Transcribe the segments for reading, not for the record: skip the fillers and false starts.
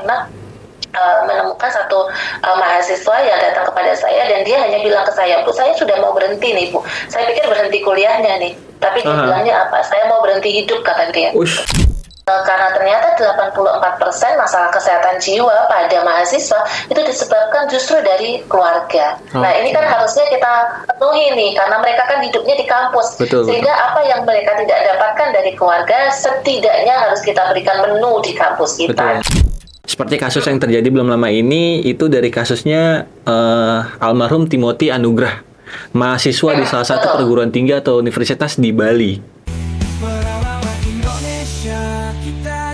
pernah menemukan satu mahasiswa yang datang kepada saya dan dia hanya bilang ke saya, Bu, saya sudah mau berhenti nih, Bu. Saya pikir berhenti kuliahnya nih, tapi dia bilangnya apa? Saya mau berhenti hidup, kata dia. Karena ternyata 84% masalah kesehatan jiwa pada mahasiswa itu disebabkan justru dari keluarga. Nah, ini kan harusnya kita penuhi nih, karena mereka kan hidupnya di kampus. Sehingga apa yang mereka tidak dapatkan dari keluarga, setidaknya harus kita berikan menu di kampus kita. Seperti kasus yang terjadi belum lama ini, itu dari kasusnya almarhum Timothy Anugrah, mahasiswa di salah satu perguruan tinggi atau universitas di Bali.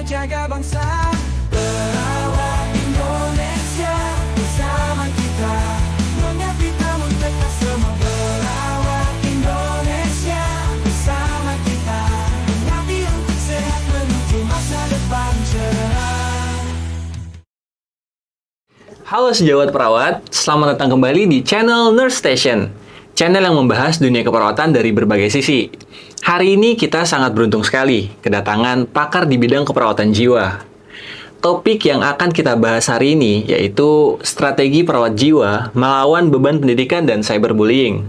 Jaga bangsa, berawal Indonesia bersama kita, mengabdi mereka semua. Berawal Indonesia bersama kita, mengabdi untuk sehat menuju masa depan cerah. Halo sejawat perawat, selamat datang kembali di channel Nurse Station, channel yang membahas dunia keperawatan dari berbagai sisi. Hari ini kita sangat beruntung sekali kedatangan pakar di bidang keperawatan jiwa. Topik yang akan kita bahas hari ini yaitu strategi perawat jiwa melawan beban pendidikan dan cyberbullying.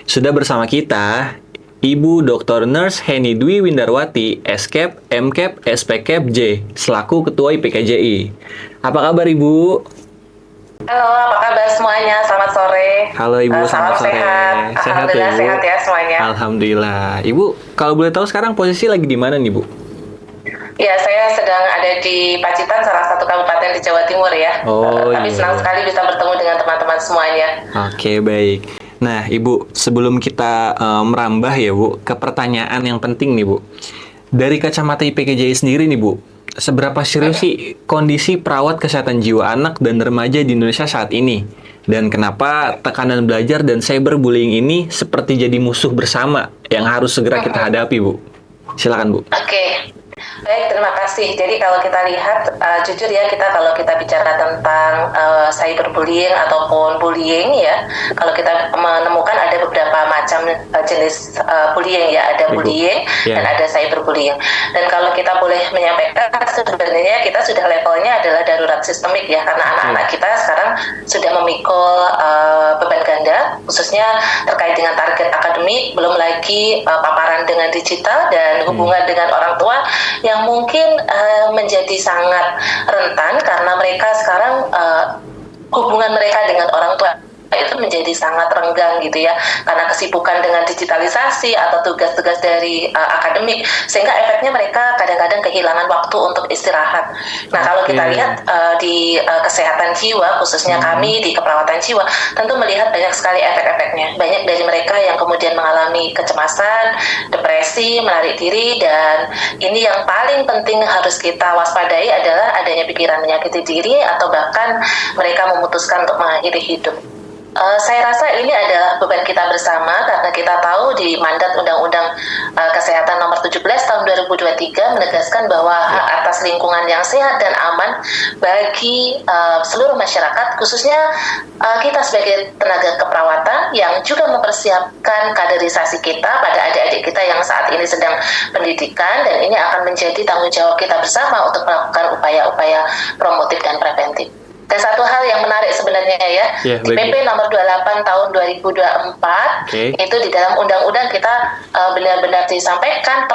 Sudah bersama kita Ibu Dr. Nurse Heni Dwi Windarwati, SCAP, MCAP, SPCAP J, selaku Ketua IPKJI. Apa kabar Ibu? Halo, apa kabar semuanya? Selamat sore. Halo Ibu, selamat sore. Sehat. Alhamdulillah ya, sehat ya semuanya. Alhamdulillah. Ibu, kalau boleh tahu sekarang posisi lagi di mana nih Bu? Ya, saya sedang ada di Pacitan, salah satu kabupaten di Jawa Timur ya. Tapi senang sekali bisa bertemu dengan teman-teman semuanya. Oke, baik. Nah, Ibu, sebelum kita merambah ya Bu, ke pertanyaan yang penting nih Bu. Dari kacamata IPKJI sendiri nih Bu, seberapa serius sih kondisi perawat kesehatan jiwa anak dan remaja di Indonesia saat ini? Dan kenapa tekanan belajar dan cyberbullying ini seperti jadi musuh bersama yang harus segera kita hadapi, Bu? Silakan, Bu. Oke. Baik, terima kasih. Jadi kalau kita lihat, jujur ya, kalau kita bicara tentang cyberbullying ataupun bullying ya, kalau kita menemukan ada beberapa macam jenis bullying ya, ada bullying dan ada cyberbullying. Dan kalau kita boleh menyampaikan, sebenarnya kita sudah levelnya adalah darurat sistemik ya, karena anak-anak kita sekarang sudah memikul beban ganda, khususnya terkait dengan target akademik, belum lagi paparan dengan digital dan hubungan dengan orang tua yang mungkin menjadi sangat rentan karena mereka sekarang hubungan mereka dengan orang tua itu menjadi sangat renggang gitu ya, karena kesibukan dengan digitalisasi atau tugas-tugas dari akademik, sehingga efeknya mereka kadang-kadang kehilangan waktu untuk istirahat. Nah, kalau kita lihat di kesehatan jiwa, khususnya kami di keperawatan jiwa, tentu melihat banyak sekali efek-efeknya. Banyak dari mereka yang kemudian mengalami kecemasan, depresi, melarikan diri, dan ini yang paling penting harus kita waspadai adalah adanya pikiran menyakiti diri atau bahkan mereka memutuskan untuk mengakhiri hidup. Saya rasa ini adalah beban kita bersama karena kita tahu di mandat Undang-Undang Kesehatan Nomor 17 Tahun 2023 menegaskan bahwa hak atas lingkungan yang sehat dan aman bagi seluruh masyarakat, khususnya kita sebagai tenaga keperawatan yang juga mempersiapkan kaderisasi kita pada adik-adik kita yang saat ini sedang pendidikan, dan ini akan menjadi tanggung jawab kita bersama untuk melakukan upaya-upaya promotif dan preventif. Dan satu hal yang menarik sebenarnya ya, di PP nomor 28 tahun 2024, itu di dalam undang-undang kita benar-benar disampaikan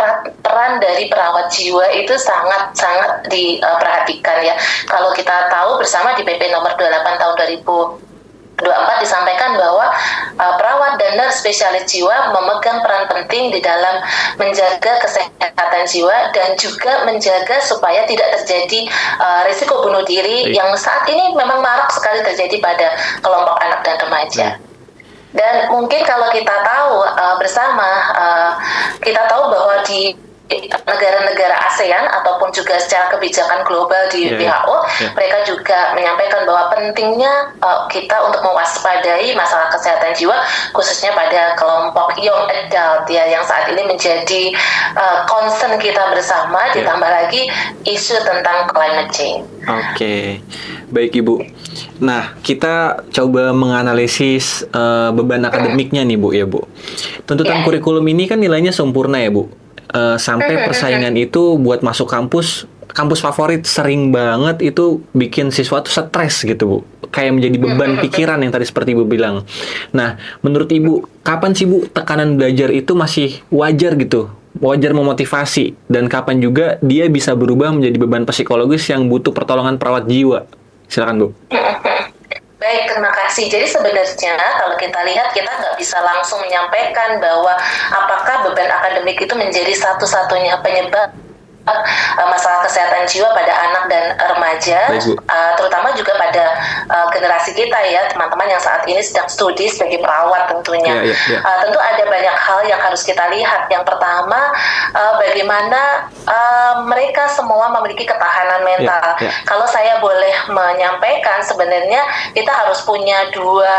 peran dari perawat jiwa itu sangat-sangat diperhatikan ya. Kalau kita tahu bersama di PP nomor 28 tahun 2024 disampaikan bahwa perawat dan nurse spesialis jiwa memegang peran penting di dalam menjaga kesehatan jiwa dan juga menjaga supaya tidak terjadi risiko bunuh diri yang saat ini memang marak sekali terjadi pada kelompok anak dan remaja. Dan mungkin kalau kita tahu bersama, kita tahu bahwa di negara-negara ASEAN ataupun juga secara kebijakan global di WHO, mereka juga menyampaikan bahwa pentingnya kita untuk mewaspadai masalah kesehatan jiwa, khususnya pada kelompok young adult ya, yang saat ini menjadi concern kita bersama, ditambah lagi isu tentang climate change. Oke, baik Ibu. Nah, kita coba menganalisis beban akademiknya nih Bu ya Bu. Tuntutan kurikulum ini kan nilainya sempurna ya Bu. Sampai persaingan itu buat masuk kampus kampus favorit sering banget itu bikin siswa tuh stres gitu, Bu. Kayak menjadi beban pikiran yang tadi seperti Ibu bilang. Nah, menurut Ibu, kapan sih Bu tekanan belajar itu masih wajar gitu? Wajar memotivasi, dan kapan juga dia bisa berubah menjadi beban psikologis yang butuh pertolongan perawat jiwa? Silakan, Bu. Baik, terima kasih. Jadi sebenarnya kalau kita lihat, kita nggak bisa langsung menyampaikan bahwa apakah beban akademik itu menjadi satu-satunya penyebab masalah kesehatan jiwa pada anak dan remaja, terutama juga pada generasi kita ya, teman-teman yang saat ini sedang studi sebagai perawat tentunya. Tentu ada banyak hal yang harus kita lihat. Yang pertama, bagaimana mereka semua memiliki ketahanan mental. Kalau saya boleh menyampaikan, sebenarnya kita harus punya dua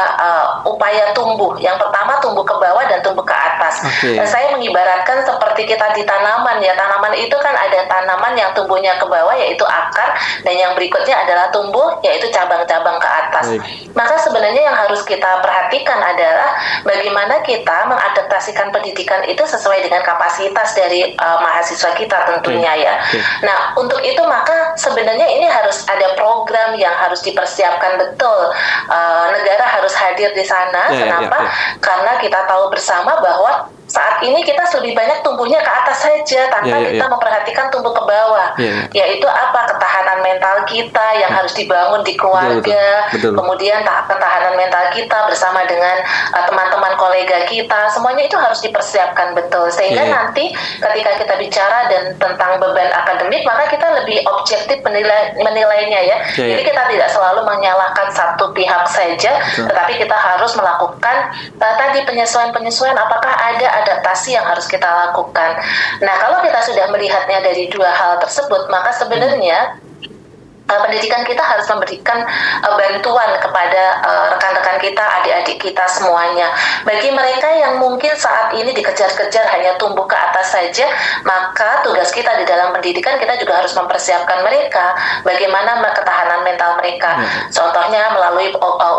upaya tumbuh. Yang pertama, tumbuh ke bawah dan tumbuh ke atas. Saya mengibaratkan seperti kita di tanaman ya. Tanaman itu kan ada tanaman yang tumbuhnya ke bawah yaitu akar, dan yang berikutnya adalah tumbuh yaitu cabang-cabang ke atas. Maka sebenarnya yang harus kita perhatikan adalah bagaimana kita mengadaptasikan pendidikan itu sesuai dengan kapasitas dari mahasiswa kita tentunya ya. Nah, untuk itu maka sebenarnya ini harus ada program yang harus dipersiapkan betul. Negara harus hadir di sana. Kenapa? Karena kita tahu bersama bahwa saat ini kita lebih banyak tumbuhnya ke atas saja tanpa kita memperhatikan tumbuh ke bawah. Yaitu apa? Ketahanan mental kita yang harus dibangun di keluarga, kemudian ketahanan mental kita bersama dengan teman-teman kolega kita, semuanya itu harus dipersiapkan betul. Sehingga nanti ketika kita bicara dan tentang beban akademik, maka kita lebih objektif menilainya ya. Jadi kita tidak selalu menyalahkan satu pihak saja, tetapi kita harus melakukan tadi penyesuaian-penyesuaian, apakah ada adaptasi yang harus kita lakukan. Nah, kalau kita sudah melihatnya dari dua hal tersebut, maka sebenarnya pendidikan kita harus memberikan bantuan kepada rekan-rekan kita, adik-adik kita semuanya. Bagi mereka yang mungkin saat ini dikejar-kejar hanya tumbuh ke atas saja, maka tugas kita di dalam pendidikan, kita juga harus mempersiapkan mereka bagaimana ketahanan mental mereka. Contohnya melalui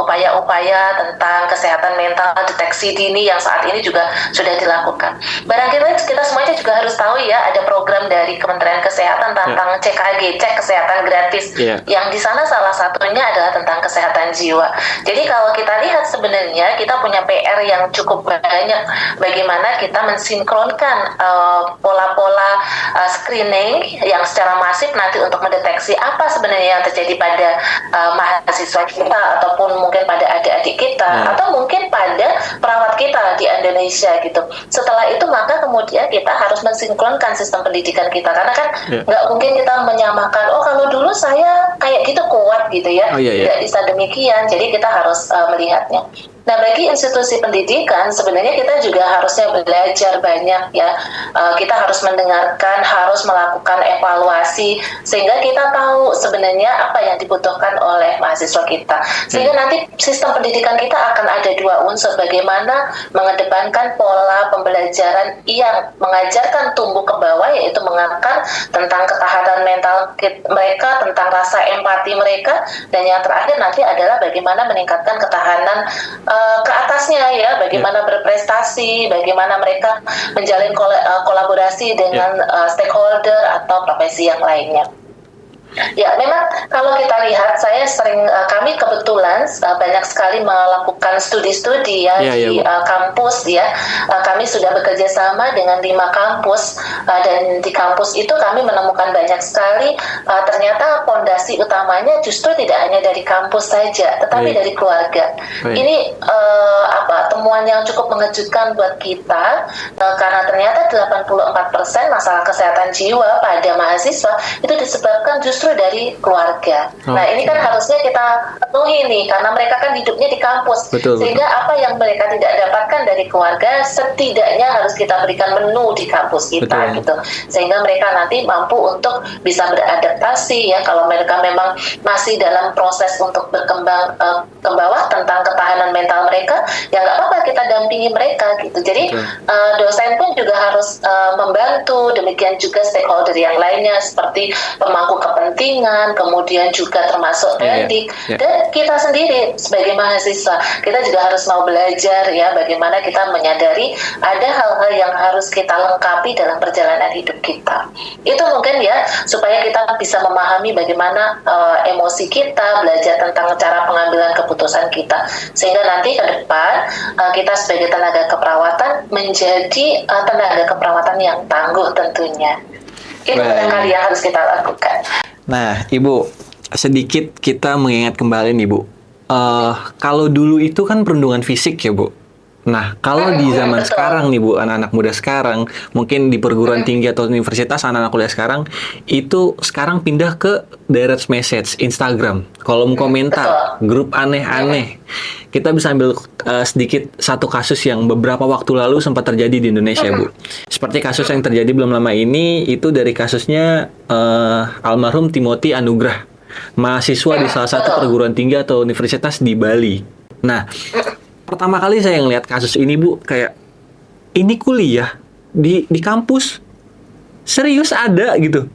upaya-upaya tentang kesehatan mental, deteksi dini yang saat ini juga sudah dilakukan. Barangkali kita semuanya juga harus tahu ya, ada program dari Kementerian Kesehatan tentang CKG, cek kesehatan gratis. Yang di sana salah satunya adalah tentang kesehatan jiwa. Jadi kalau kita lihat sebenarnya kita punya PR yang cukup banyak, bagaimana kita mensinkronkan pola-pola screening yang secara masif nanti untuk mendeteksi apa sebenarnya yang terjadi pada mahasiswa kita, ataupun mungkin pada adik-adik kita, atau mungkin pada perawat kita di Indonesia gitu. Setelah itu maka kemudian kita harus mensinkronkan sistem pendidikan kita, karena kan nggak mungkin kita menyamakan, oh kalau dulu saya kayak gitu kuat gitu ya. Tidak bisa demikian. Jadi kita harus melihatnya. Nah, bagi institusi pendidikan sebenarnya kita juga harusnya belajar banyak ya. Kita harus mendengarkan, harus melakukan evaluasi sehingga kita tahu sebenarnya apa yang dibutuhkan oleh mahasiswa kita. Sehingga nanti sistem pendidikan kita akan ada dua unsur, bagaimana mengedepankan pola pembelajaran yang mengajarkan tumbuh ke bawah, yaitu mengangkat tentang ketahanan mental mereka, tentang rasa empati mereka, dan yang terakhir nanti adalah bagaimana meningkatkan ketahanan ke atasnya ya, bagaimana berprestasi, bagaimana mereka menjalin kolaborasi dengan stakeholder atau profesi yang lainnya. Ya, memang kalau kita lihat, kami kebetulan banyak sekali melakukan studi-studi ya di kampus ya. Kami sudah bekerja sama dengan 5 kampus, dan di kampus itu kami menemukan banyak sekali ternyata pondasi utamanya justru tidak hanya dari kampus saja, tetapi dari keluarga. Ini temuan yang cukup mengejutkan buat kita, karena ternyata 84% masalah kesehatan jiwa pada mahasiswa itu disebabkan justru dari keluarga. Nah, ini kan harusnya kita penuhi nih, karena mereka kan hidupnya di kampus. Sehingga apa yang mereka tidak dapatkan dari keluarga, setidaknya harus kita berikan menu di kampus kita gitu. Sehingga mereka nanti mampu untuk bisa beradaptasi ya. Kalau mereka memang masih dalam proses untuk berkembang ke bawah tentang ketahanan mental mereka, ya nggak apa-apa, kita dampingi mereka gitu. Jadi dosen pun juga harus membantu, demikian juga stakeholder yang lainnya seperti pemangku kepentingan kepentingan, kemudian juga termasuk pendik, dan kita sendiri sebagai mahasiswa, kita juga harus mau belajar ya bagaimana kita menyadari ada hal-hal yang harus kita lengkapi dalam perjalanan hidup kita. Itu mungkin ya supaya kita bisa memahami bagaimana emosi kita, belajar tentang cara pengambilan keputusan kita, sehingga nanti ke depan kita sebagai tenaga keperawatan menjadi tenaga keperawatan yang tangguh tentunya. Itu barangkali yang harus kita lakukan. Nah, Ibu, sedikit kita mengingat kembali nih, Bu. Kalau dulu itu kan perundungan fisik ya, Bu. Nah, kalau di zaman sekarang nih, Bu, anak-anak muda sekarang, mungkin di perguruan tinggi atau universitas, anak-anak kuliah sekarang, itu sekarang pindah ke direct message, Instagram, kolom komentar, grup aneh-aneh. Kita bisa ambil sedikit satu kasus yang beberapa waktu lalu sempat terjadi di Indonesia, Bu. Seperti kasus yang terjadi belum lama ini, itu dari kasusnya almarhum Timothy Anugrah, mahasiswa di salah satu perguruan tinggi atau universitas di Bali. Nah, pertama kali saya ngelihat kasus ini, Bu, kayak ini kuliah di kampus serius ada gitu.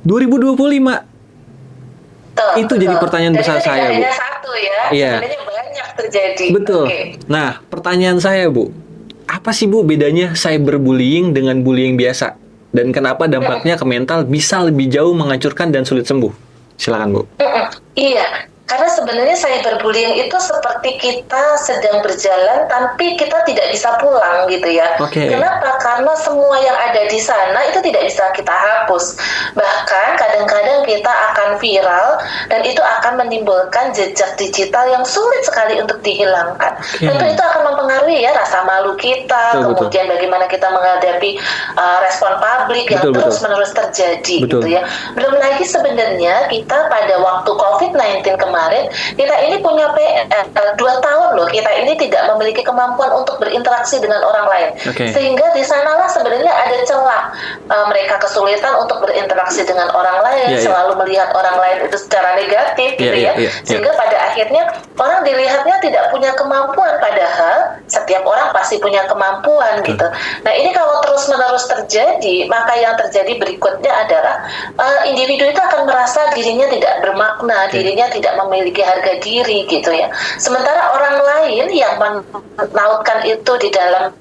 2025. Itu jadi pertanyaan besar saya, Bu. Satu ya. Iya. Sebenarnya banyak terjadi. Betul. Nah, pertanyaan saya, Bu, apa sih, Bu, bedanya cyberbullying dengan bullying biasa? Dan kenapa dampaknya ke mental bisa lebih jauh menghancurkan dan sulit sembuh? Silakan, Bu. Iya. Karena sebenarnya cyberbullying itu seperti kita sedang berjalan tapi kita tidak bisa pulang gitu ya. Kenapa? Karena semua yang ada di sana itu tidak bisa kita hapus. Bahkan kadang-kadang kita akan viral dan itu akan menimbulkan jejak digital yang sulit sekali untuk dihilangkan. Tentu itu akan mempengaruhi ya rasa malu kita, kemudian bagaimana kita menghadapi respon publik yang terus-menerus terjadi gitu ya. Belum lagi sebenarnya kita pada waktu COVID-19 kemarin kita ini punya PR 2 tahun loh, kita ini tidak memiliki kemampuan untuk berinteraksi dengan orang lain, sehingga di sanalah sebenarnya ada celah mereka kesulitan untuk berinteraksi dengan orang lain, selalu melihat orang lain itu secara negatif gitu sehingga pada akhirnya orang dilihatnya tidak punya kemampuan, padahal setiap orang pasti punya kemampuan gitu. Nah ini kalau terus-menerus terjadi, maka yang terjadi berikutnya adalah individu itu akan merasa dirinya tidak bermakna, dirinya tidak memiliki harga diri gitu ya. Sementara orang lain yang menautkan itu di dalam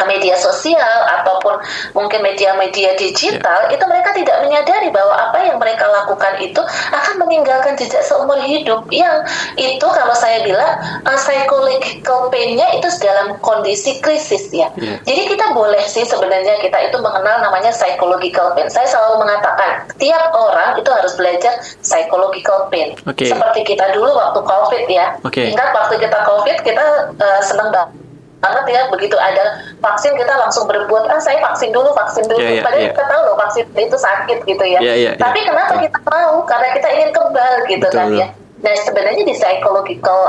media sosial ataupun mungkin media-media digital, itu mereka tidak menyadari bahwa apa yang mereka lakukan itu akan meninggalkan jejak seumur hidup, yang itu kalau saya bilang psychological pain-nya itu dalam kondisi krisis ya. Jadi kita boleh sih sebenarnya kita itu mengenal namanya psychological pain. Saya selalu mengatakan tiap orang itu harus belajar psychological pain. Seperti kita dulu waktu COVID ya. Ingat waktu kita COVID kita senang banget ya, begitu ada vaksin kita langsung berebut, saya vaksin dulu. Padahal kita tahu loh vaksin itu sakit gitu ya. Tapi kenapa kita mau? Karena kita ingin kebal gitu kan ya. Nah sebenarnya di psychological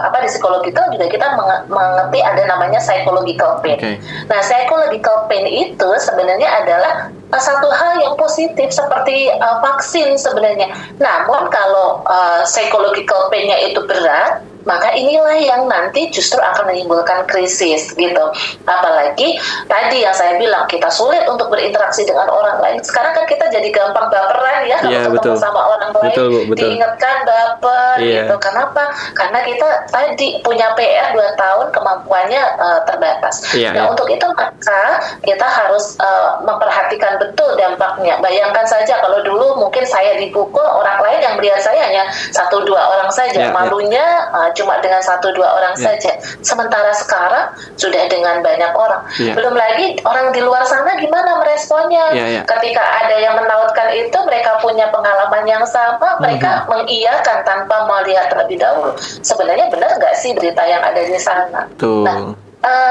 di psikological juga kita mengerti ada namanya psychological pain. Nah psychological pain itu sebenarnya adalah satu hal yang positif seperti vaksin sebenarnya. Namun kalau psychological pain-nya itu berat, maka inilah yang nanti justru akan menimbulkan krisis gitu. Apalagi tadi yang saya bilang kita sulit untuk berinteraksi dengan orang lain. Sekarang kan kita jadi gampang baperan ya kalau ketemu sama orang lain, diingatkan baper gitu. Kenapa? Karena kita tadi punya PR 2 tahun, kemampuannya terbatas. Nah untuk itu maka kita harus memperhatikan betul dampaknya. Bayangkan saja kalau dulu mungkin saya dipukul, orang lain yang melihat saya hanya 1-2 orang saja, malunya cuma dengan 1-2 orang saja. Sementara sekarang sudah dengan banyak orang. Belum lagi orang di luar sana gimana meresponnya. Ketika ada yang menautkan itu, mereka punya pengalaman yang sama, mereka mengiyakan tanpa melihat terlebih dahulu. Sebenarnya benar nggak sih berita yang ada di sana? Nah,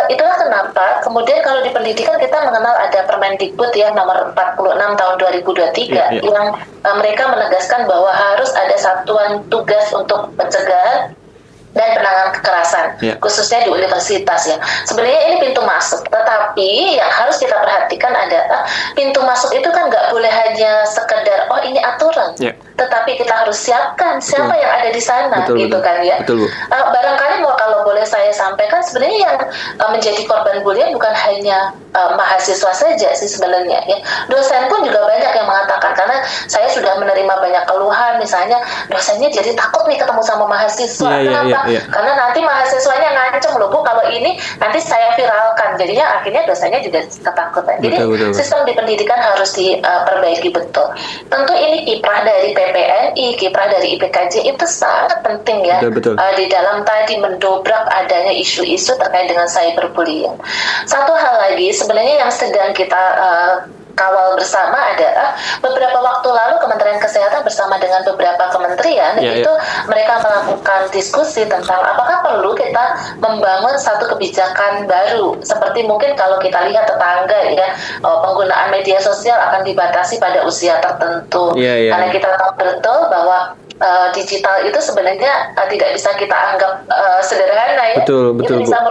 itulah kenapa kemudian kalau di pendidikan kita mengenal ada Permendikbud ya nomor 46 tahun 2023 yang mereka menegaskan bahwa harus ada satuan tugas untuk pencegahan dan penanganan kekerasan, khususnya di universitas ya. Sebenarnya ini pintu masuk, tetapi yang harus kita perhatikan adalah pintu masuk itu kan nggak boleh hanya sekedar oh ini aturan, tetapi kita harus siapkan siapa yang ada di sana, gitu kan ya. Barangkali kalau boleh saya sampaikan, sebenarnya yang menjadi korban bullying bukan hanya mahasiswa saja sih sebenarnya ya. Dosen pun juga banyak yang mengatakan, karena saya sudah menerima banyak keluhan, misalnya dosennya jadi takut nih ketemu sama mahasiswa. Kenapa? Karena nanti mahasiswanya ngancem loh Bu, kalau ini nanti saya viralkan, jadinya akhirnya dosennya juga ketakutan. Jadi sistem di pendidikan harus diperbaiki betul. Tentu ini kiprah dari PPNI, kiprah dari IPKJ itu sangat penting ya, di dalam tadi mendobrak adanya isu-isu terkait dengan cyberbullying. Satu hal lagi sebenarnya yang sedang kita kawal bersama adalah beberapa waktu lalu Kementerian Kesehatan bersama dengan beberapa kementerian itu mereka melakukan diskusi tentang apakah perlu kita membangun satu kebijakan baru, seperti mungkin kalau kita lihat tetangga ya, penggunaan media sosial akan dibatasi pada usia tertentu, karena kita tahu betul bahwa digital itu sebenarnya tidak bisa kita anggap sederhana ya. Itu bisa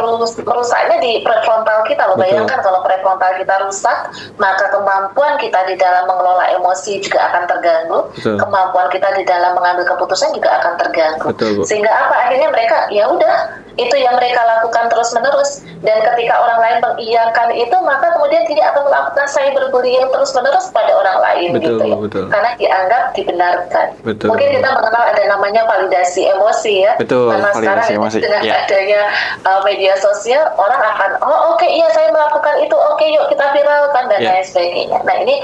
merusaknya di prefrontal kita loh. Bayangkan kalau prefrontal kita rusak, maka kemampuan kita di dalam mengelola emosi juga akan terganggu, kemampuan kita di dalam mengambil keputusan juga akan terganggu. Sehingga apa, akhirnya mereka ya udah itu yang mereka lakukan terus menerus, dan ketika orang lain mengiyakan itu, maka kemudian dia akan melakukan cyberbullying terus menerus pada orang lain gitu ya. Karena dianggap dibenarkan. Mungkin kita mengenal ada namanya validasi emosi ya. Karena sekarang dengan adanya media sosial, orang akan oke, iya saya melakukan itu, oke yuk kita viralkan dan lain sebagainya. Nah ini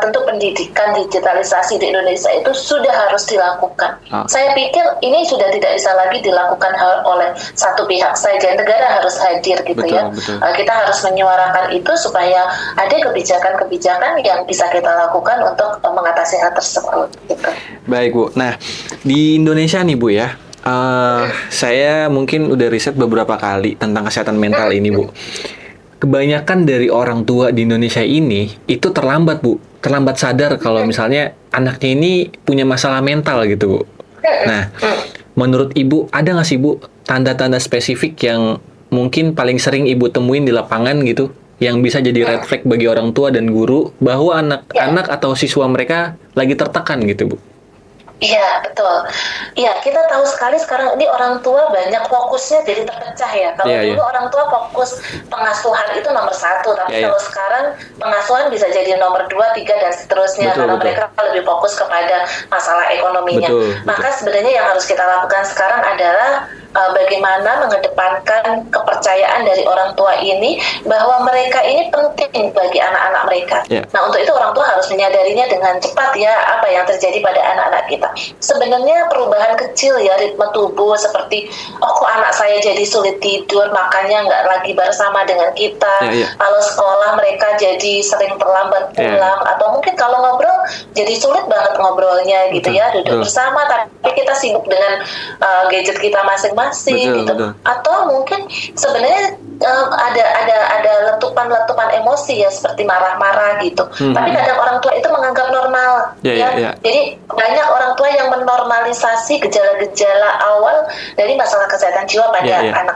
tentu pendidikan digitalisasi di Indonesia itu sudah harus dilakukan. Saya pikir ini sudah tidak bisa lagi dilakukan oleh satu pihak saja, negara harus hadir gitu ya. Kita harus menyuarakan itu supaya ada kebijakan-kebijakan yang bisa kita lakukan untuk mengatasi hal tersebut gitu. Baik Bu, nah di Indonesia nih Bu ya, saya mungkin udah riset beberapa kali tentang kesehatan mental ini Bu. Kebanyakan dari orang tua di Indonesia ini itu terlambat Bu, terlambat sadar kalau misalnya anaknya ini punya masalah mental gitu Bu. Nah, menurut Ibu ada nggak sih Bu tanda-tanda spesifik yang mungkin paling sering Ibu temuin di lapangan gitu, yang bisa jadi red flag bagi orang tua dan guru bahwa anak-anak atau siswa mereka lagi tertekan gitu Bu? Iya, betul. Iya, kita tahu sekali sekarang ini orang tua banyak fokusnya jadi terpecah ya. Kalau dulu orang tua fokus pengasuhan itu nomor 1, tapi kalau sekarang pengasuhan bisa jadi nomor 2, 3, dan seterusnya, karena mereka lebih fokus kepada masalah ekonominya. Maka sebenarnya yang harus kita lakukan sekarang adalah bagaimana mengedepankan kepercayaan dari orang tua ini bahwa mereka ini penting bagi anak-anak mereka. Nah, untuk itu orang tua harus menyadarinya dengan cepat ya apa yang terjadi pada anak-anak kita. Sebenarnya perubahan kecil ya, ritme tubuh seperti kok anak saya jadi sulit tidur, makannya nggak lagi bersama dengan kita, kalau sekolah mereka jadi sering terlambat pulang, atau mungkin kalau ngobrol jadi sulit banget ngobrolnya gitu ya, duduk bersama tapi kita sibuk dengan gadget kita masing-masing gitu. Atau mungkin sebenarnya ada letupan-letupan emosi ya, seperti marah-marah gitu. Tapi kadang orang tua itu menganggap normal Jadi banyak orang tua yang menormalisasi gejala-gejala awal dari masalah kesehatan jiwa pada anak-anak.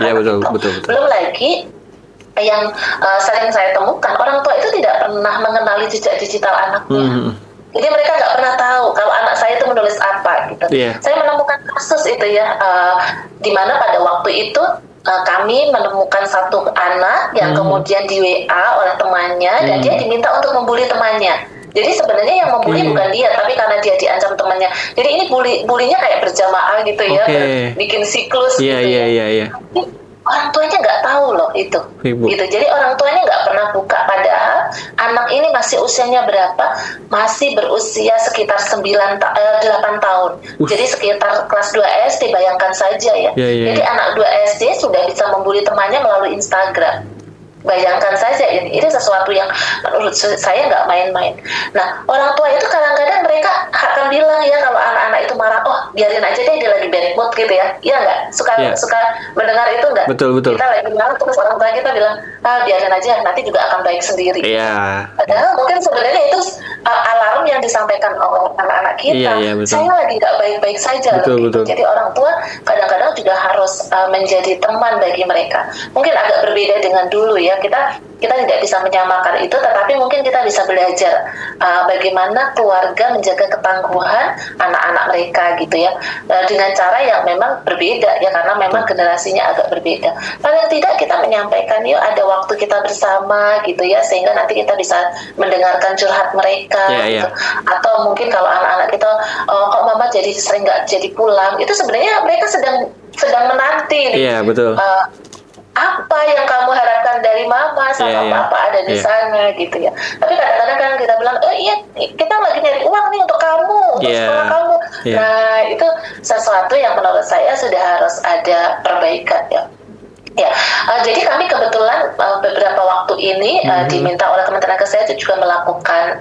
Belum lagi yang sering saya temukan, orang tua itu tidak pernah mengenali jejak digital anaknya. Jadi mereka nggak pernah tahu kalau anak saya itu menulis apa gitu. Saya menemukan kasus itu ya, di mana pada waktu itu kami menemukan satu anak yang kemudian di WA oleh temannya, dan dia diminta untuk membuli temannya. Jadi sebenarnya yang membuli bukan dia, tapi karena dia diancam temannya. Jadi ini bulinya kayak berjamaah gitu ya, bikin siklus gitu ya. Orang tuanya nggak tahu loh itu. Gitu. Jadi orang tuanya nggak pernah buka, padahal anak ini masih usianya berapa? Masih berusia sekitar 8 tahun. Jadi sekitar kelas 2 SD, bayangkan saja ya. Jadi anak 2 SD sudah bisa membuli temannya melalui Instagram. Bayangkan saja, ini sesuatu yang menurut saya nggak main-main. Nah, orang tua itu kadang-kadang mereka akan bilang ya, kalau anak-anak itu marah, biarin aja deh dia lagi bad mood gitu ya. Iya nggak? Suka mendengar itu nggak? Betul. Kita lagi bilang terus orang tua kita bilang, biarin aja, nanti juga akan baik sendiri. Iya. Padahal mungkin sebenarnya itu alarm yang disampaikan oleh anak-anak kita. Iya, betul. Saya lagi nggak baik-baik saja. Betul. Jadi orang tua kadang-kadang juga harus menjadi teman bagi mereka. Mungkin agak berbeda dengan dulu ya. Kita tidak bisa menyamakan itu, tetapi mungkin kita bisa belajar bagaimana keluarga menjaga ketangguhan anak-anak mereka gitu ya, dengan cara yang memang berbeda ya, karena memang generasinya agak berbeda. Paling tidak kita menyampaikan, yuk ada waktu kita bersama gitu ya, sehingga nanti kita bisa mendengarkan curhat mereka gitu. Atau mungkin kalau anak-anak kita, kok mama jadi sering nggak jadi pulang, itu sebenarnya mereka sedang menanti. Iya, betul. Apa yang kamu harapkan dari mama sama papa ada di sana gitu ya. Tapi kadang-kadang kan kita bilang, iya kita lagi nyari uang nih untuk kamu, untuk sekolah kamu. Nah itu sesuatu yang menurut saya sudah harus ada perbaikan ya. Jadi kami kebetulan beberapa waktu ini diminta oleh Kementerian Kesehatan juga melakukan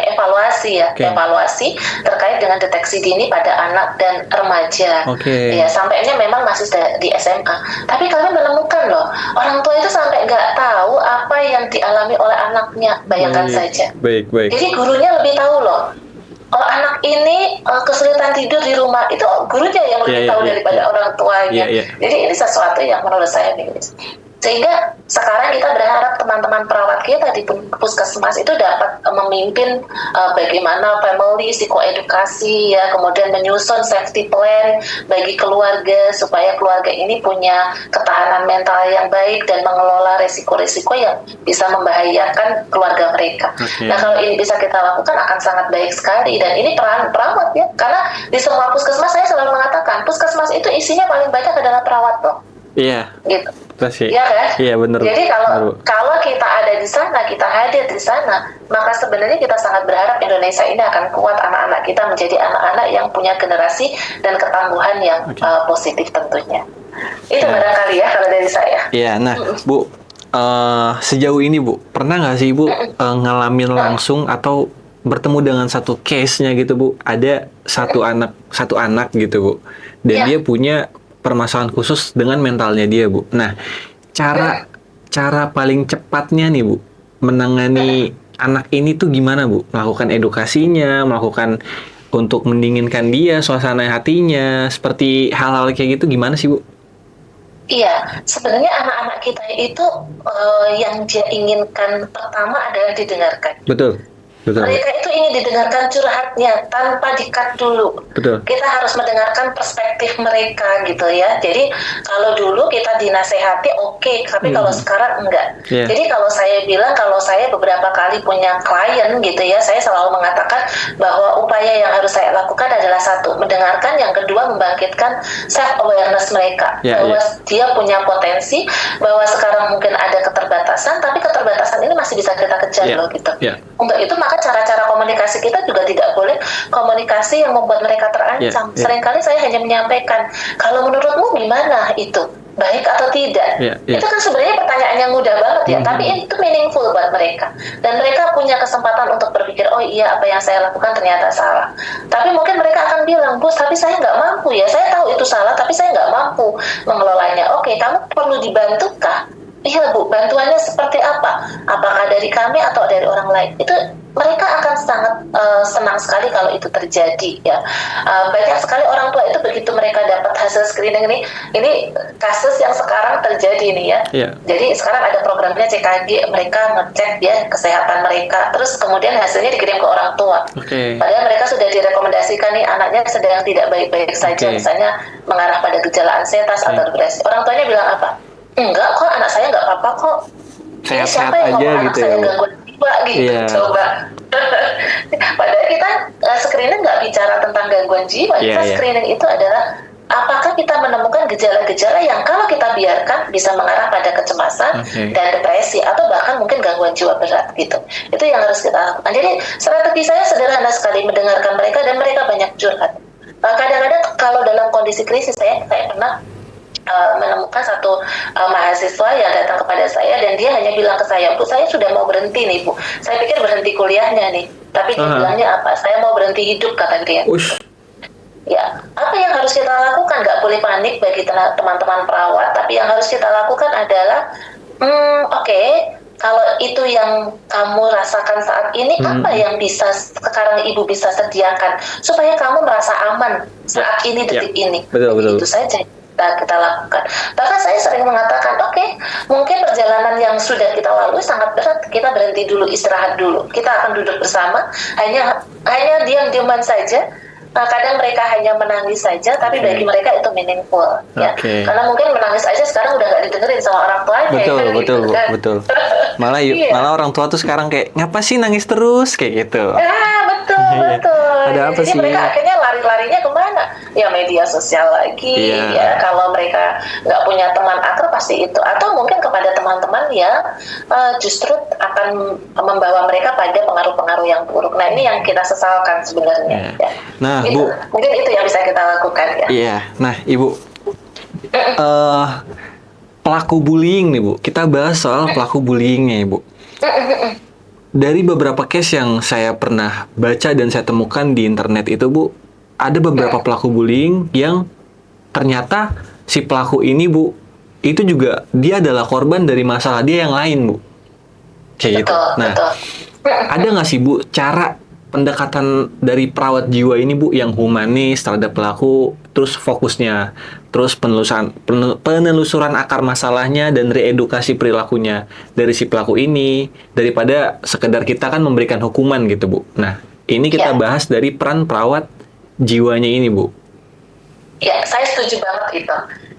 evaluasi evaluasi terkait dengan deteksi dini pada anak dan remaja. Ya, sampainya memang masih di SMA. Tapi kami menemukan loh, orang tua itu sampai nggak tahu apa yang dialami oleh anaknya. Bayangkan saja. Jadi gurunya lebih tahu loh. Anak ini kesulitan tidur di rumah, itu gurunya yang lebih tahu daripada orang tuanya. Jadi ini sesuatu yang menurut saya miris. Sehingga sekarang kita berharap teman-teman perawat kita di puskesmas itu dapat memimpin bagaimana family psikoedukasi ya, kemudian menyusun safety plan bagi keluarga supaya keluarga ini punya ketahanan mental yang baik dan mengelola resiko-resiko yang bisa membahayakan keluarga mereka. Nah kalau ini bisa kita lakukan akan sangat baik sekali, dan ini peran perawat ya, karena di semua puskesmas saya selalu mengatakan puskesmas itu isinya paling banyak adalah perawat loh. Iya. Gitu. Iya kan? Iya benar. Jadi kalau kita ada di sana, kita hadir di sana, maka sebenarnya kita sangat berharap Indonesia ini akan kuat, anak-anak kita menjadi anak-anak yang punya generasi dan ketangguhan yang positif tentunya. Itu barangkali ya kalau dari saya. Iya, nah Bu, sejauh ini Bu, pernah nggak sih Bu ngalamin langsung atau bertemu dengan satu case-nya gitu Bu? Ada satu anak gitu Bu, dan dia punya permasalahan khusus dengan mentalnya dia Bu. Nah, cara paling cepatnya nih Bu menangani anak ini tuh gimana Bu? Melakukan edukasinya, melakukan untuk mendinginkan dia, suasana hatinya, seperti hal-hal kayak gitu gimana sih Bu? Iya, sebenarnya anak-anak kita itu yang dia inginkan pertama adalah didengarkan. Betul. Mereka itu ingin didengarkan curhatnya tanpa di-cut dulu. Kita harus mendengarkan perspektif mereka gitu ya. Jadi kalau dulu kita dinasehati oke, tapi kalau sekarang enggak. Jadi kalau saya bilang, kalau saya beberapa kali punya klien gitu ya, saya selalu mengatakan bahwa upaya yang harus saya lakukan adalah satu, mendengarkan, yang kedua membangkitkan self-awareness mereka. Bahwa dia punya potensi, bahwa sekarang mungkin ada keterbatasan, tapi keterbatasan ini masih bisa kita kejar loh gitu. Untuk itu maka cara-cara komunikasi kita juga tidak boleh komunikasi yang membuat mereka terancam. Seringkali saya hanya menyampaikan, kalau menurutmu gimana itu? Baik atau tidak? Itu kan sebenarnya pertanyaan yang mudah banget ya, tapi itu meaningful buat mereka. Dan mereka punya kesempatan untuk berpikir, oh iya apa yang saya lakukan ternyata salah. Tapi mungkin mereka akan bilang, Bos, tapi saya nggak mampu ya, saya tahu itu salah, tapi saya nggak mampu mengelolanya. Oke, kamu perlu dibantukah? Iya Bu, bantuannya seperti apa? Apakah dari kami atau dari orang lain? Itu mereka akan sangat senang sekali kalau itu terjadi ya. Banyak sekali orang tua itu begitu mereka dapat hasil screening ini kasus yang sekarang terjadi nih ya. Jadi sekarang ada programnya CKG, mereka ngecek ya kesehatan mereka, terus kemudian hasilnya dikirim ke orang tua. Padahal mereka sudah direkomendasikan nih anaknya sedang tidak baik-baik saja, misalnya mengarah pada gejala ansietas atau depresi. Orang tuanya bilang apa? Enggak kok, anak saya nggak apa-apa kok. Sehat-sehat siapa yang aja anak gitu saya ya. gangguan jiwa gitu, coba. Padahal kita screening nggak bicara tentang gangguan jiwa. Kita screening itu adalah apakah kita menemukan gejala-gejala yang kalau kita biarkan bisa mengarah pada kecemasan dan depresi atau bahkan mungkin gangguan jiwa berat gitu. Itu yang harus kita lakukan. Jadi strategi saya sederhana sekali, mendengarkan mereka dan mereka banyak curhat. Kadang-kadang kalau dalam kondisi krisis saya pernah menemukan satu mahasiswa yang datang kepada saya dan dia hanya bilang ke saya, Bu, saya sudah mau berhenti nih Bu. Saya pikir berhenti kuliahnya nih, tapi dia bilangnya apa? Saya mau berhenti hidup, kata dia. Ya, harus kita lakukan, nggak boleh panik bagi teman-teman perawat, tapi yang harus kita lakukan adalah, oke, kalau itu yang kamu rasakan saat ini, apa yang bisa sekarang ibu bisa sediakan supaya kamu merasa aman saat ini, detik ini. Betul. Itu saja kita lakukan. Bahkan saya sering mengatakan, oke, mungkin perjalanan yang sudah kita lalui sangat berat, kita berhenti dulu, istirahat dulu. Kita akan duduk bersama, hanya diam-diaman saja. Nah, kadang mereka hanya menangis saja, tapi bagi mereka itu meaningful, ya. Karena mungkin menangis aja sekarang udah nggak didengerin sama orang tuanya. Betul. Malah orang tua tuh sekarang kayak, ngapa sih nangis terus kayak gitu. Betul. Ada apa Jadi sih? mereka akhirnya lari-larinya kemana? Ya media sosial lagi. Ya kalau mereka nggak punya teman akrab pasti itu. Atau mungkin kepada teman-teman yang justru akan membawa mereka pada pengaruh-pengaruh yang buruk. Nah ini yang kita sesalkan sebenarnya. Ya. Nah, itu, Bu, mungkin itu yang bisa kita lakukan ya. Iya. Nah, Ibu, pelaku bullying nih Bu. Kita bahas soal pelaku bullyingnya, Ibu. Dari beberapa case yang saya pernah baca dan saya temukan di internet itu, Bu, ada beberapa pelaku bullying yang ternyata si pelaku ini, Bu, itu juga dia adalah korban dari masalah dia yang lain, Bu. Kayak gitu. Nah, ada nggak sih, Bu, cara pendekatan dari perawat jiwa ini, Bu, yang humanis terhadap pelaku, terus fokusnya, terus penelusuran akar masalahnya dan reedukasi perilakunya dari si pelaku ini, daripada sekedar kita kan memberikan hukuman gitu, Bu. Nah, ini kita bahas dari peran perawat jiwanya ini, Bu. Ya, saya setuju banget itu.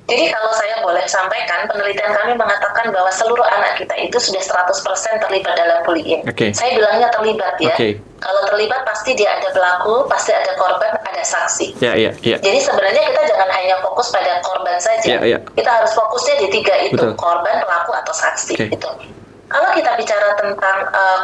Jadi kalau saya boleh sampaikan, penelitian kami mengatakan bahwa seluruh anak kita itu sudah 100% terlibat dalam bullying. Saya bilangnya terlibat ya. Kalau terlibat pasti dia ada pelaku, pasti ada korban, ada saksi. Jadi sebenarnya kita jangan hanya fokus pada korban saja. Kita harus fokusnya di 3 itu, korban, pelaku, atau saksi. Gitu. Kalau kita bicara tentang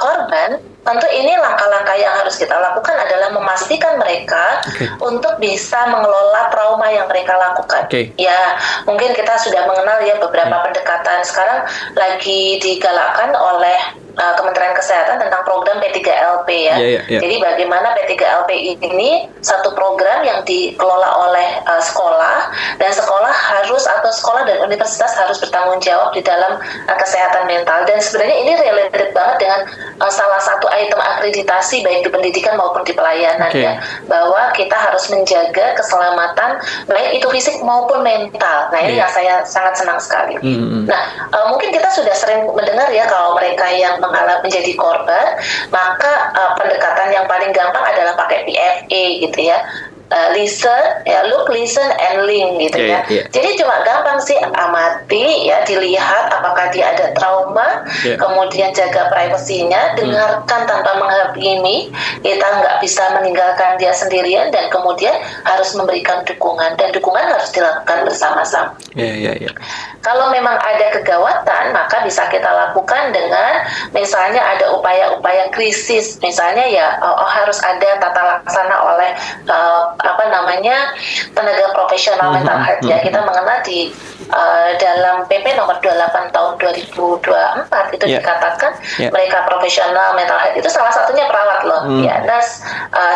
korban, tentu ini langkah-langkah yang harus kita lakukan adalah memastikan mereka untuk bisa mengelola trauma yang mereka lakukan. Ya, mungkin kita sudah mengenal ya beberapa pendekatan. Sekarang lagi digalakkan oleh Kementerian Kesehatan tentang program P3LP ya. Jadi bagaimana P3LP ini satu program yang dikelola oleh sekolah, dan sekolah dan universitas harus bertanggung jawab di dalam kesehatan mental. Dan sebenarnya ini related banget dengan salah satu item akreditasi baik di pendidikan maupun di pelayanan ya, bahwa kita harus menjaga keselamatan baik itu fisik maupun mental. Nah ini yang saya sangat senang sekali. Nah mungkin kita sudah sering mendengar ya kalau mereka yang menjadi korban, maka pendekatan yang paling gampang adalah pakai PFA gitu ya. Listen, look, listen, and link gitu ya. Jadi cuma gampang sih, amati ya, dilihat apakah dia ada trauma, kemudian jaga privasinya, dengarkan tanpa menghakimi, kita nggak bisa meninggalkan dia sendirian, dan kemudian harus memberikan dukungan, dan dukungan harus dilakukan bersama-sama. Kalau memang ada kegawatan, maka bisa kita lakukan dengan misalnya ada upaya-upaya krisis, misalnya ya harus ada tata laksana oleh tenaga profesional mental health ya. Kita mengenal di dalam PP nomor 28 tahun 2024 itu dikatakan mereka profesional mental health itu salah satunya perawat loh ya, nurse,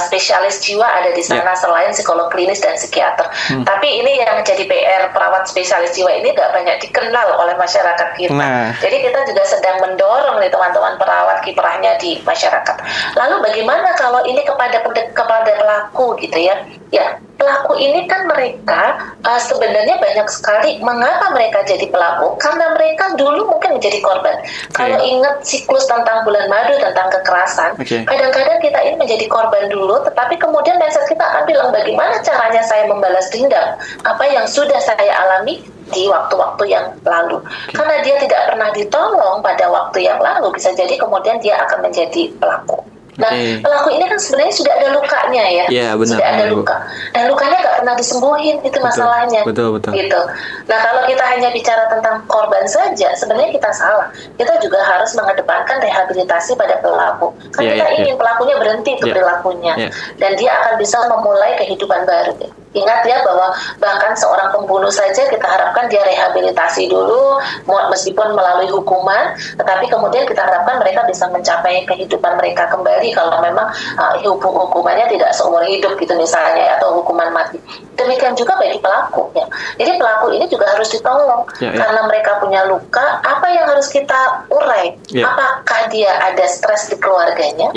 spesialis jiwa ada di sana selain psikolog klinis dan psikiater. Tapi ini yang jadi PR, perawat spesialis jiwa ini nggak banyak dikenal oleh masyarakat kita. Jadi kita juga sedang mendorong nih teman-teman perawat kiprahnya di masyarakat. Lalu bagaimana kalau ini kepada pelaku gitu ya? Ya, pelaku ini kan mereka sebenarnya banyak sekali mengapa mereka jadi pelaku, karena mereka dulu mungkin menjadi korban. Kalau ingat siklus tentang bulan madu, tentang kekerasan, kadang-kadang kita ini menjadi korban dulu, tetapi kemudian mindset kita akan bilang bagaimana caranya saya membalas dendam apa yang sudah saya alami di waktu-waktu yang lalu. Karena dia tidak pernah ditolong pada waktu yang lalu, bisa jadi kemudian dia akan menjadi pelaku. Nah, pelaku ini kan sebenarnya sudah ada lukanya ya, sudah ada luka, dan lukanya nggak pernah disembuhin, itu masalahnya. Gitu. Nah, kalau kita hanya bicara tentang korban saja, sebenarnya kita salah. Kita juga harus mengedepankan rehabilitasi pada pelaku. Kan kita ingin pelakunya berhenti untuk perilakunya, dan dia akan bisa memulai kehidupan baru. Ingat ya bahwa bahkan seorang pembunuh saja kita harapkan dia rehabilitasi dulu, meskipun melalui hukuman, tetapi kemudian kita harapkan mereka bisa mencapai kehidupan mereka kembali kalau memang hukumannya tidak seumur hidup gitu misalnya, atau hukuman mati. Demikian juga bagi pelaku ya. Jadi pelaku ini juga harus ditolong karena mereka punya luka. Apa yang harus kita urai? Apakah dia ada stres di keluarganya?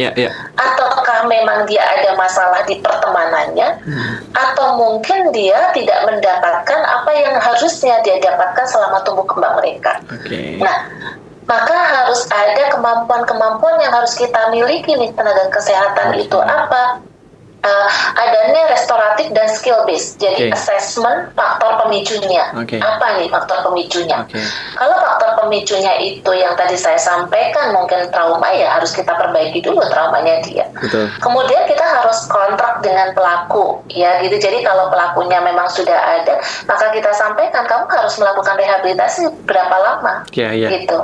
Ataukah memang dia ada masalah di pertemanannya? Atau mungkin dia tidak mendapatkan apa yang harusnya dia dapatkan selama tumbuh kembang mereka. Nah, maka harus ada kemampuan-kemampuan yang harus kita miliki nih tenaga kesehatan itu apa? Adanya restoratif dan skill based. Jadi assessment faktor pemicunya. Apa nih faktor pemicunya? Kalau faktor pemicunya itu yang tadi saya sampaikan mungkin trauma, ya harus kita perbaiki dulu traumanya dia. Kemudian kita harus kontrak dengan pelaku ya gitu. Jadi kalau pelakunya memang sudah ada, maka kita sampaikan kamu harus melakukan rehabilitasi berapa lama gitu.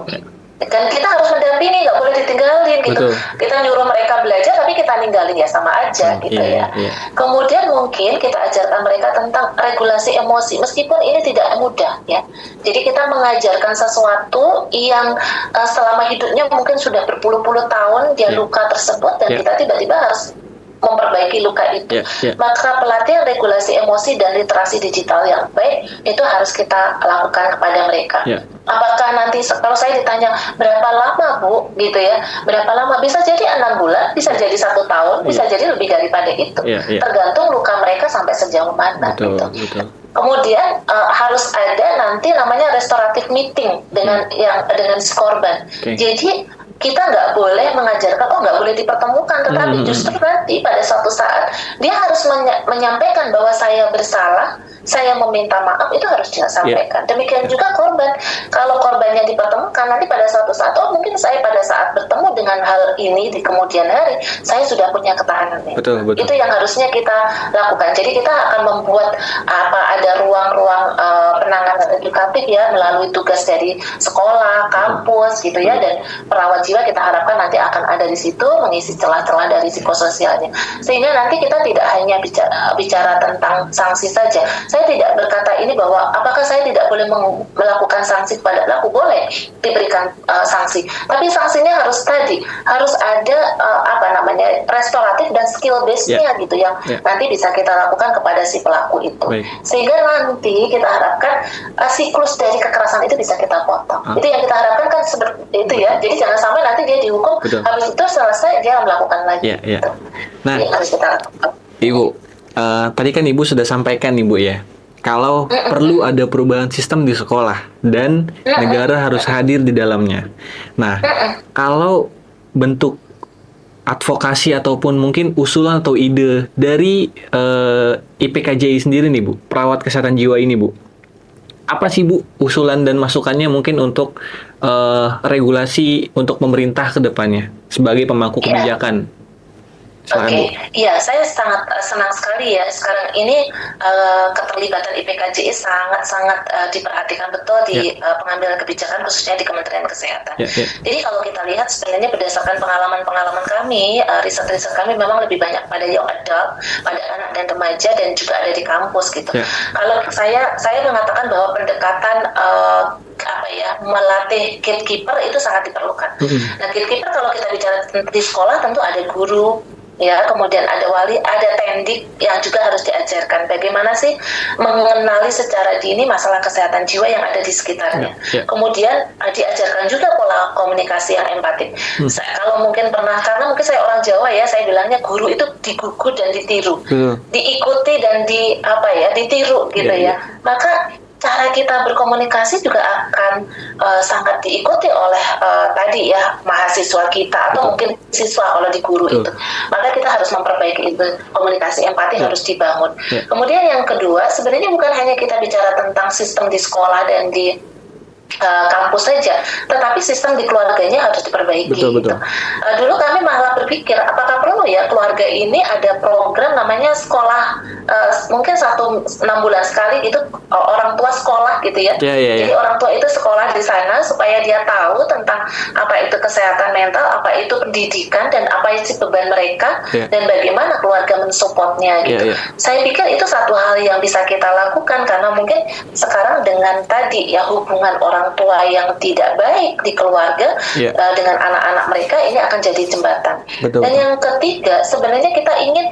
Dan kita harus mendampingi, nggak boleh ditinggalin gitu. Kita nyuruh mereka belajar tapi kita ninggalin ya sama aja gitu ya. Kemudian mungkin kita ajarkan mereka tentang regulasi emosi, meskipun ini tidak mudah ya. Jadi kita mengajarkan sesuatu yang selama hidupnya mungkin sudah berpuluh-puluh tahun dia luka tersebut, dan kita tiba-tiba harus memperbaiki luka itu. Maka pelatihan regulasi emosi dan literasi digital yang baik itu harus kita lakukan kepada mereka. Apakah nanti kalau saya ditanya berapa lama Bu gitu ya, berapa lama, bisa jadi 6 bulan, bisa jadi 1 tahun, bisa jadi lebih daripada itu, tergantung luka mereka sampai sejauh mana gitu. Kemudian harus ada nanti namanya restoratif meeting dengan si korban. Jadi kita nggak boleh mengajarkan nggak boleh dipertemukan, tetapi justru nanti pada suatu saat dia harus menyampaikan bahwa saya bersalah, saya meminta maaf, itu harus dia sampaikan. Demikian juga korban, kalau korbannya dipertemukan nanti pada suatu saat, mungkin saya pada saat bertemu dengan hal ini di kemudian hari, saya sudah punya ketahanan. Itu yang harusnya kita lakukan. Jadi kita akan membuat ada ruang-ruang penanganan edukatif ya, melalui tugas dari sekolah, kampus gitu ya, dan perawat jiwa kita harapkan nanti akan ada di situ mengisi celah-celah dari psikososialnya, sehingga nanti kita tidak hanya bicara tentang sanksi saja. Saya tidak berkata ini bahwa apakah saya tidak boleh melakukan sanksi kepada pelaku, boleh diberikan sanksi, tapi sanksinya harus ada restoratif dan skill base-nya gitu yang nanti bisa kita lakukan kepada si pelaku itu. Sehingga nanti kita harapkan siklus dari kekerasan itu bisa kita potong. Itu yang kita harapkan kan seperti itu ya. Jadi jangan sampai nanti dia dihukum, habis itu selesai dia melakukan lagi. Nah, yang harus kita lakukan. Ibu, tadi kan Ibu sudah sampaikan Ibu ya, kalau perlu ada perubahan sistem di sekolah dan negara harus hadir di dalamnya. Nah, kalau bentuk advokasi ataupun mungkin usulan atau ide dari IPKJI sendiri nih Bu, perawat kesehatan jiwa ini Bu, apa sih Bu usulan dan masukannya mungkin untuk regulasi untuk pemerintah ke depannya sebagai pemangku kebijakan? Iya, saya sangat senang sekali ya sekarang ini keterlibatan IPKJI sangat diperhatikan betul di pengambilan kebijakan, khususnya di Kementerian Kesehatan. Jadi kalau kita lihat sebenarnya berdasarkan pengalaman kami, riset-riset kami memang lebih banyak pada young adult, pada anak dan remaja, dan juga ada di kampus gitu. Kalau saya mengatakan bahwa pendekatan melatih gatekeeper itu sangat diperlukan. Nah, gatekeeper kalau kita bicara di sekolah tentu ada guru, ya, kemudian ada wali, ada tendik yang juga harus diajarkan bagaimana sih mengenali secara dini masalah kesehatan jiwa yang ada di sekitarnya. Kemudian diajarkan juga pola komunikasi yang empatik. Kalau mungkin pernah, karena mungkin saya orang Jawa ya, saya bilangnya guru itu digugu dan ditiru, diikuti dan ditiru gitu ya. Maka cara kita berkomunikasi juga akan sangat diikuti oleh tadi ya mahasiswa kita atau mungkin siswa kalau di guru itu. Maka kita harus memperbaiki itu, komunikasi empati harus dibangun. Kemudian yang kedua, sebenarnya bukan hanya kita bicara tentang sistem di sekolah dan di kampus saja, tetapi sistem di keluarganya harus diperbaiki. Betul. Gitu. Dulu kami malah berpikir, apakah perlu ya keluarga ini ada program namanya sekolah, mungkin 6 bulan sekali itu orang tua sekolah gitu ya. Jadi orang tua itu sekolah di sana supaya dia tahu tentang apa itu kesehatan mental, apa itu pendidikan, dan apa isi beban mereka, dan bagaimana keluarga mensupportnya gitu. Saya pikir itu satu hal yang bisa kita lakukan, karena mungkin sekarang dengan tadi ya hubungan orang tua yang tidak baik di keluarga dengan anak-anak mereka, ini akan jadi jembatan. Dan yang ketiga, sebenarnya kita ingin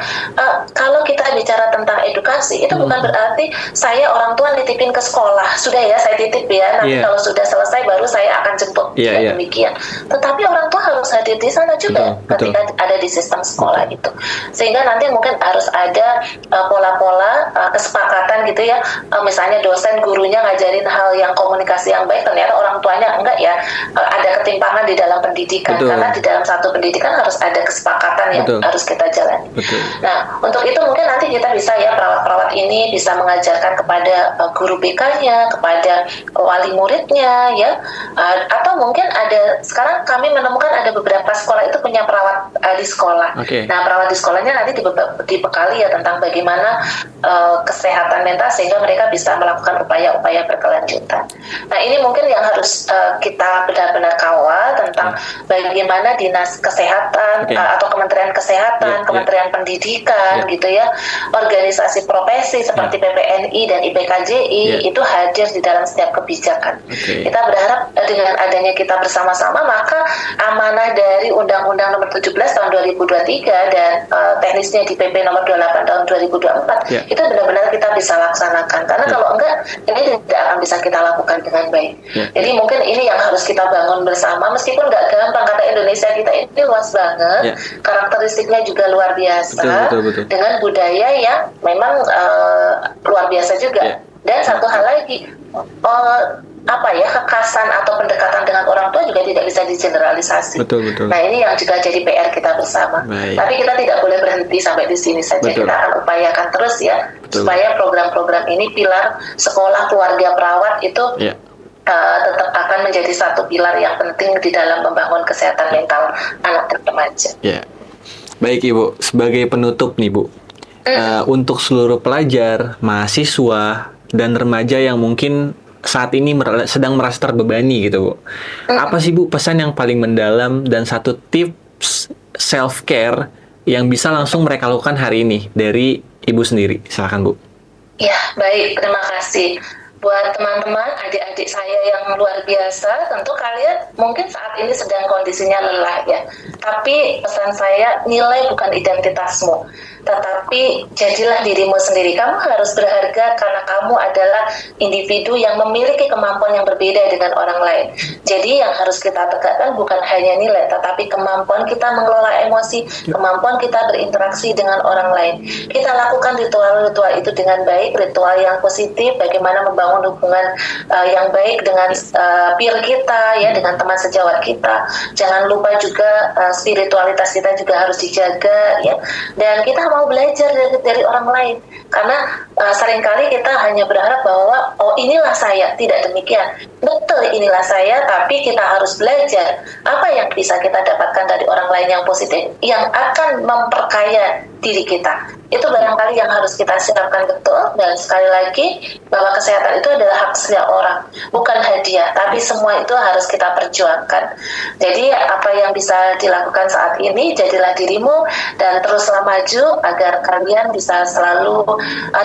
kalau kita bicara tentang edukasi, itu bukan berarti saya orang tua nitipin ke sekolah, sudah ya saya titip ya, nanti kalau sudah selesai baru saya akan jemput, demikian. Tetapi orang tua harus hadir di sana juga ketika ada di sistem sekolah itu, sehingga nanti mungkin harus ada pola-pola kesepakatan gitu ya, misalnya dosen gurunya ngajarin hal yang komunikasi yang baik, ternyata orang tuanya enggak ya, ada ketimpangan di dalam pendidikan. Karena di dalam satu pendidikan harus ada kesepakatan yang harus kita jalani. Nah, untuk itu mungkin nanti kita bisa ya, perawat-perawat ini bisa mengajarkan kepada guru BK-nya, kepada wali muridnya ya, atau mungkin ada, sekarang kami menemukan ada beberapa sekolah itu punya perawat di sekolah. Nah, perawat di sekolahnya nanti dibekali ya tentang bagaimana kesehatan mental, sehingga mereka bisa melakukan upaya-upaya berkelanjutan. Nah, ini mungkin yang harus kita benar-benar kawal tentang bagaimana dinas kesehatan atau Kementerian Kesehatan, Kementerian Pendidikan gitu ya, organisasi profesi seperti PPNI dan IPKJI itu hadir di dalam setiap kebijakan. Kita berharap dengan adanya kita bersama-sama, maka amanah dari Undang-Undang Nomor 17 Tahun 2023 dan teknisnya di PP Nomor 28 Tahun 2024 itu benar-benar kita bisa laksanakan. Karena kalau enggak, ini tidak akan bisa kita lakukan dengan baik. Jadi mungkin ini yang harus kita bangun bersama, meskipun nggak gampang, kata Indonesia kita ini luas banget, karakteristiknya juga luar biasa, dengan budaya yang memang luar biasa juga. Dan satu hal lagi, kekhasan atau pendekatan dengan orang tua juga tidak bisa digeneralisasi. Nah, ini yang juga jadi PR kita bersama. Tapi kita tidak boleh berhenti sampai di sini saja. Kita akan upayakan terus ya, supaya program-program ini, pilar sekolah keluarga perawat itu tetap akan menjadi satu pilar yang penting di dalam membangun kesehatan mental anak dan remaja. Baik Ibu, sebagai penutup nih Bu, untuk seluruh pelajar, mahasiswa, dan remaja yang mungkin saat ini sedang merasa terbebani gitu Bu, apa sih Bu pesan yang paling mendalam dan satu tips self-care yang bisa langsung mereka lakukan hari ini dari Ibu sendiri? Silakan Bu. Ya, baik, terima kasih. Buat teman-teman, adik-adik saya yang luar biasa, tentu kalian mungkin saat ini sedang kondisinya lelah ya. Tapi pesan saya, nilai bukan identitasmu, tetapi jadilah dirimu sendiri. Kamu harus berharga karena kamu adalah individu yang memiliki kemampuan yang berbeda dengan orang lain. Jadi yang harus kita tegakkan bukan hanya nilai, tetapi kemampuan kita mengelola emosi, kemampuan kita berinteraksi dengan orang lain. Kita lakukan ritual-ritual itu dengan baik, ritual yang positif, bagaimana membangun hubungan yang baik dengan peer kita ya, dengan teman sejawat kita. Jangan lupa juga spiritualitas kita juga harus dijaga ya, dan kita mau belajar dari orang lain, karena seringkali kita hanya berharap bahwa inilah saya. Tidak demikian, betul inilah saya, tapi kita harus belajar apa yang bisa kita dapatkan dari orang lain yang positif, yang akan memperkaya diri kita. Itu barangkali yang harus kita siapkan betul. Dan sekali lagi, bahwa kesehatan itu adalah hak setiap orang, bukan hadiah, tapi semua itu harus kita perjuangkan. Jadi apa yang bisa dilakukan saat ini, jadilah dirimu dan teruslah maju agar kalian bisa selalu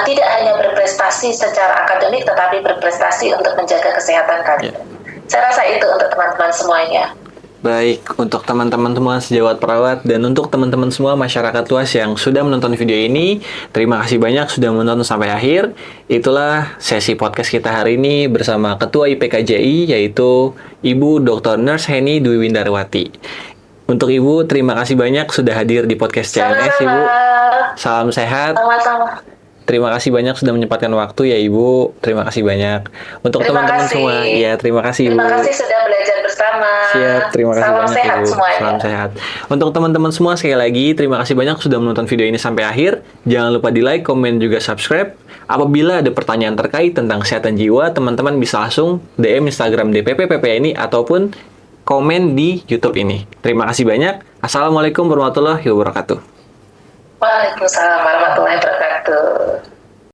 tidak hanya berprestasi secara akademik, tetapi berprestasi untuk menjaga kesehatan kalian. Saya rasa itu untuk teman-teman semuanya. Baik, untuk teman-teman semua sejawat perawat dan untuk teman-teman semua masyarakat luas yang sudah menonton video ini, terima kasih banyak sudah menonton sampai akhir. Itulah sesi podcast kita hari ini bersama Ketua IPKJI, yaitu Ibu Dr. Nurse Heni Dwi Windarwati. Untuk Ibu, terima kasih banyak sudah hadir di podcast CNS, Ibu. Salam sehat. Sama-sama. Terima kasih banyak sudah menyempatkan waktu ya Ibu. Terima kasih banyak. Untuk Terima teman-teman kasih. semua, ya terima kasih Ibu. Terima kasih sudah belajar bersama. Siap, terima kasih Salam banyak sehat Ibu. semuanya. Salam sehat. Untuk teman-teman semua sekali lagi terima kasih banyak sudah menonton video ini sampai akhir. Jangan lupa di like, komen juga subscribe. Apabila ada pertanyaan terkait tentang kesehatan jiwa, teman-teman bisa langsung DM Instagram DPP PPA ini ataupun komen di YouTube ini. Terima kasih banyak. Assalamualaikum warahmatullahi wabarakatuh. Waalaikumsalam warahmatullahi wabarakatuh.